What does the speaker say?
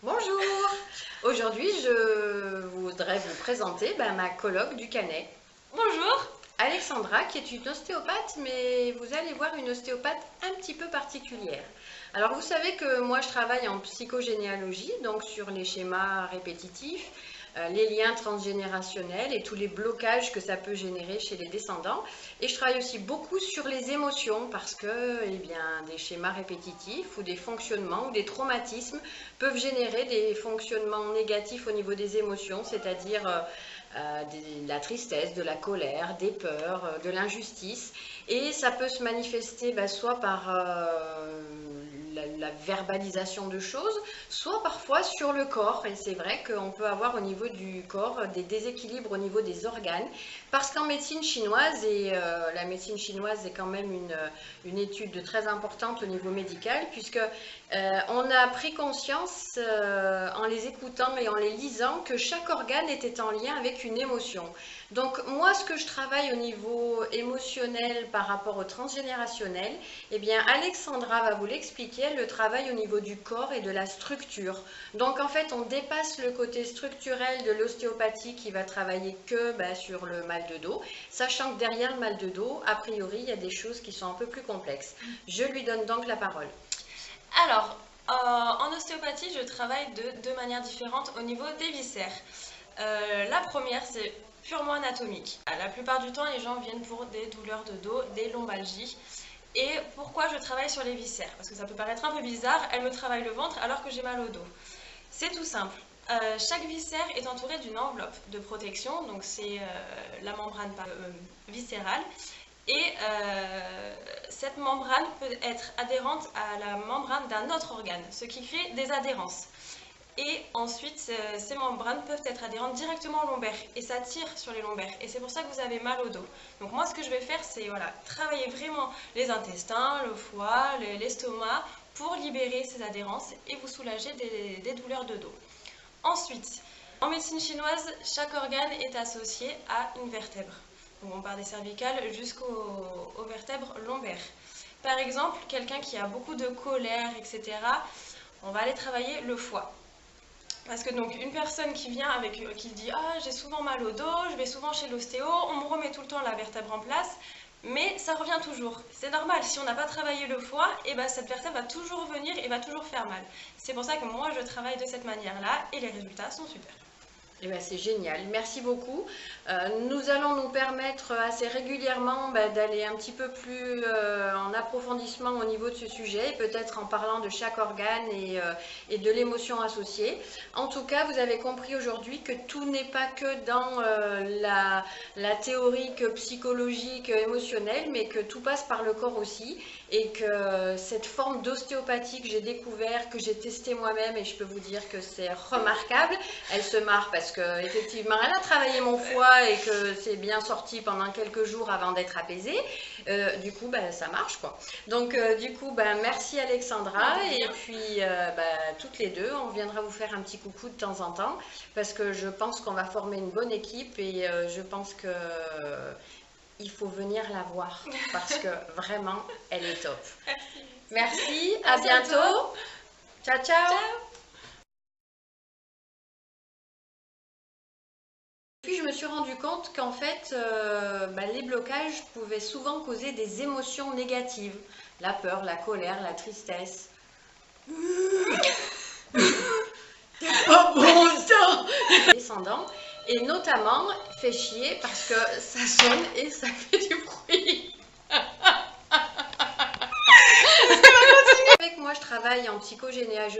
Bonjour! Aujourd'hui, je voudrais vous présenter ma coloc du Canet, Bonjour. Alexandra, qui est une ostéopathe, mais vous allez voir une ostéopathe un petit peu particulière. Alors, vous savez que moi, je travaille en psychogénéalogie, donc sur les schémas répétitifs, les liens transgénérationnels et tous les blocages que ça peut générer chez les descendants. Et je travaille aussi beaucoup sur les émotions parce que des schémas répétitifs ou des fonctionnements ou des traumatismes peuvent générer des fonctionnements négatifs au niveau des émotions, c'est-à-dire de la tristesse, de la colère, des peurs, de l'injustice. Et ça peut se manifester soit par la verbalisation de choses, soit parfois sur le corps. Et c'est vrai qu'on peut avoir au niveau du corps des déséquilibres au niveau des organes, parce qu'en médecine chinoise, et la médecine chinoise est quand même une étude très importante au niveau médical, puisque on a pris conscience en les écoutant et en les lisant que chaque organe était en lien avec une émotion. Donc moi, ce que je travaille au niveau émotionnel par rapport au transgénérationnel, Alexandra va vous l'expliquer, elle le travaille au niveau du corps et de la structure. Donc en fait, on dépasse le côté structurel de l'ostéopathie qui va travailler que sur le mal de dos, sachant que derrière le mal de dos, a priori, il y a des choses qui sont un peu plus complexes. Je lui donne donc la parole. Alors, en ostéopathie, je travaille de deux manières différentes au niveau des viscères. La première, c'est purement anatomique. La plupart du temps, les gens viennent pour des douleurs de dos, des lombalgies. Et pourquoi je travaille sur les viscères? Parce que ça peut paraître un peu bizarre, elle me travaille le ventre alors que j'ai mal au dos. C'est tout simple. Chaque viscère est entouré d'une enveloppe de protection, donc c'est la membrane viscérale. Et cette membrane peut être adhérente à la membrane d'un autre organe, ce qui crée des adhérences. Et ensuite, ces membranes peuvent être adhérentes directement au lombaire et ça tire sur les lombaires. Et c'est pour ça que vous avez mal au dos. Donc moi, ce que je vais faire, c'est travailler vraiment les intestins, le foie, l'estomac pour libérer ces adhérences et vous soulager des douleurs de dos. Ensuite, en médecine chinoise, chaque organe est associé à une vertèbre. Donc on part des cervicales jusqu'aux vertèbres lombaires. Par exemple, quelqu'un qui a beaucoup de colère, etc., on va aller travailler le foie. Parce que donc une personne qui vient qui dit ah j'ai souvent mal au dos, je vais souvent chez l'ostéo, on me remet tout le temps la vertèbre en place, mais ça revient toujours. C'est normal, si on n'a pas travaillé le foie, cette vertèbre va toujours venir et va toujours faire mal. C'est pour ça que moi je travaille de cette manière-là et les résultats sont super. C'est génial, merci beaucoup. Nous allons nous permettre assez régulièrement d'aller un petit peu plus en approfondissement au niveau de ce sujet, peut-être en parlant de chaque organe et de l'émotion associée. En tout cas, vous avez compris aujourd'hui que tout n'est pas que dans la théorique psychologique, émotionnelle, mais que tout passe par le corps aussi, et que cette forme d'ostéopathie que j'ai découvert, que j'ai testé moi-même, et je peux vous dire que c'est remarquable. Elle se marre parce que effectivement elle a travaillé mon foie et que c'est bien sorti pendant quelques jours avant d'être apaisé. Du coup ça marche quoi. Donc merci Alexandra, et puis toutes les deux on viendra vous faire un petit coucou de temps en temps parce que je pense qu'on va former une bonne équipe, et je pense que il faut venir la voir parce que vraiment elle est top. Merci, à bientôt. Ciao ciao. Ciao. Puis je me suis rendu compte qu'en fait, les blocages pouvaient souvent causer des émotions négatives. La peur, la colère, la tristesse. C'est pas bon ça! Descendant, et notamment fait chier parce que ça sonne et ça fait du bruit. Avec moi, je travaille en psychogénéalogie.